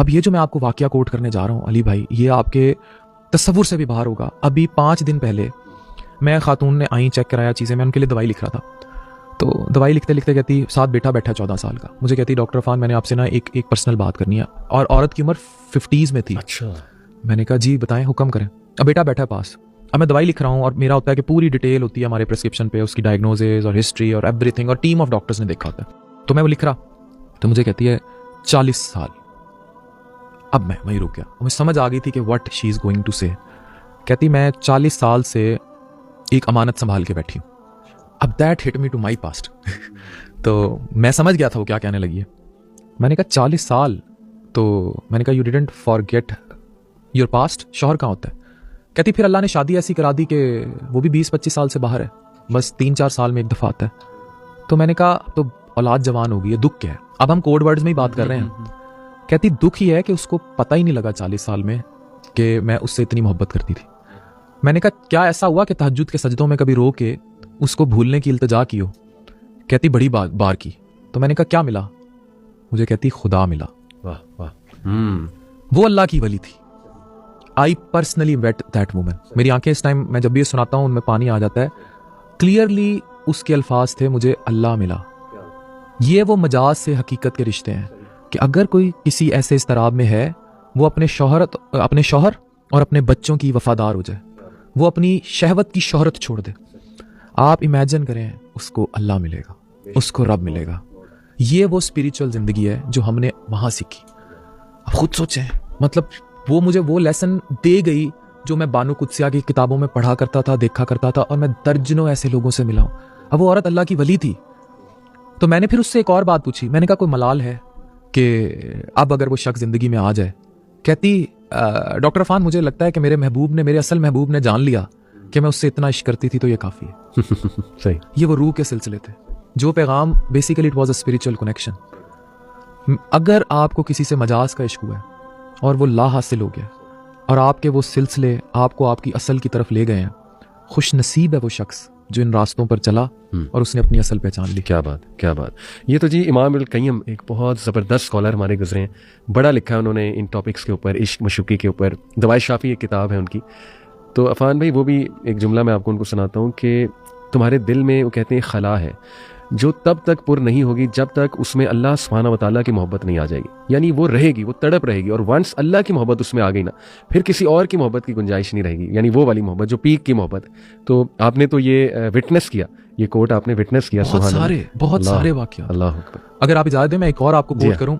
अब ये जो मैं आपको वाकया कोट करने जा रहा हूँ अली भाई, ये आपके तसव्वुर से भी बाहर होगा। अभी 5 दिन पहले मैं खातून ने आई, चेक कराया चीज़ें, मैं उनके लिए दवाई लिख रहा था। तो दवाई लिखते लिखते कहती, साथ बेटा बैठा 14 साल का, मुझे कहती डॉक्टर अफान मैंने आपसे ना एक पर्सनल बात करनी है। और औरत की उम्र 50s में थी। अच्छा। मैंने कहा जी बताएं, हुक्म करें। अब बेटा बैठा है पास, अब मैं दवाई लिख रहा हूँ और मेरा होता है कि पूरी डिटेल होती है हमारे प्रिस्क्रिप्शन पे, उसकी डायग्नोसिस और हिस्ट्री और एवरीथिंग, और टीम ऑफ डॉक्टर्स ने देखा होता है। तो मैं वो लिख रहा, तो मुझे कहती है 40 साल। अब मैं वहीं रुक गया, मुझे समझ आ गई थी कि what she is going to say. कहती मैं 40 साल से एक अमानत संभाल के बैठी हूँ। अब that hit me to my past. तो मैं समझ गया था वो क्या कहने लगी है। मैंने कहा 40 साल, तो मैंने कहा you didn't forget your past, शौहर कहाँ होता है? कहती फिर अल्लाह ने शादी ऐसी करा दी कि वो भी 20-25 साल से बाहर है, बस 3-4 साल में एक दफा आता है। तो मैंने कहा तो औलाद जवान हो गई है, दुख क्या है? अब हम कोड वर्ड्स में ही बात कर रहे हैं। कहती दुख ही है कि उसको पता ही नहीं लगा 40 साल में कि मैं उससे इतनी मोहब्बत करती थी। मैंने कहा क्या ऐसा हुआ कि तहज्जुद के सजदों में कभी रो के उसको भूलने की इल्तिजा की हो? कहती बड़ी बार की। तो मैंने कहा क्या मिला? मुझे कहती खुदा मिला। वाह वाह। वो अल्लाह की वली थी। I personally wait that woman. मेरी आंखें इस टाइम मैं जब भी ये सुनाता हूँ उनमें पानी आ जाता है। क्लियरली उसके अल्फाज थे, मुझे अल्लाह मिला। ये वो मजाज से हकीकत के रिश्ते हैं कि अगर कोई किसी ऐसे इस्तराब में है, वो अपने शौहर और अपने बच्चों की वफादार हो जाए, वो अपनी शहवत की शोहरत छोड़ दे। आप इमेजिन करें, उसको अल्लाह मिलेगा, उसको रब मिलेगा। ये वो स्पिरिचुअल जिंदगी है जो हमने वहां सीखी। अब खुद सोचें, मतलब वो मुझे वो लेसन दे गई जो मैं बानो कुदसिया की किताबों में पढ़ा करता था, देखा करता था, और मैं दर्जनों ऐसे लोगों से मिला हूं। अब वो औरत अल्लाह की वली थी। तो मैंने फिर उससे एक और बात पूछी। मैंने कहा कोई मलाल है कि अब अगर वो शख्स जिंदगी में आ जाए? कहती डॉक्टर अफान मुझे लगता है कि मेरे असल महबूब ने जान लिया कि मैं उससे इतना इश्क करती थी, तो ये काफी है। सही। ये वो रूह के सिलसिले थे, जो पैगाम basically it was a spiritual connection. अगर आपको किसी से मजाज का इश्क हुआ है और वो ला हासिल हो गया और आपके वो सिलसिले आपको आपकी असल की तरफ ले गए हैं, खुश नसीब है वो शख्स जो इन रास्तों पर चला और उसने अपनी असल पहचान ली। क्या बात, क्या बात। ये तो जी इमाम अल क़य्यम एक बहुत ज़बरदस्त स्कॉलर हमारे गुजरे हैं, बड़ा लिखा है उन्होंने इन टॉपिक्स के ऊपर, इश्क मशूकी के ऊपर। दवाई शाफी एक किताब है उनकी। तो अफान भाई वो भी एक जुमला मैं आपको उनको सुनाता हूँ कि तुम्हारे दिल में, वो कहते हैं, खला है जो तब तक पुर नहीं होगी जब तक उसमें अल्लाह सुब्हानहू व तआला की मोहब्बत नहीं आ जाएगी। यानी वो रहेगी, वो तड़प रहेगी, और वंस अल्लाह की मोहब्बत उसमें आ गई ना, फिर किसी और की मोहब्बत की गुंजाइश नहीं रहेगी। यानी वो वाली मोहब्बत जो पीक की मोहब्बत। तो आपने तो ये विटनेस किया, ये कोट आपने विटनेस किया। बहुत सारे वाक़या। अल्लाह अकबर। अगर आप इजाज़त दें मैं एक और आपको कोट करूं।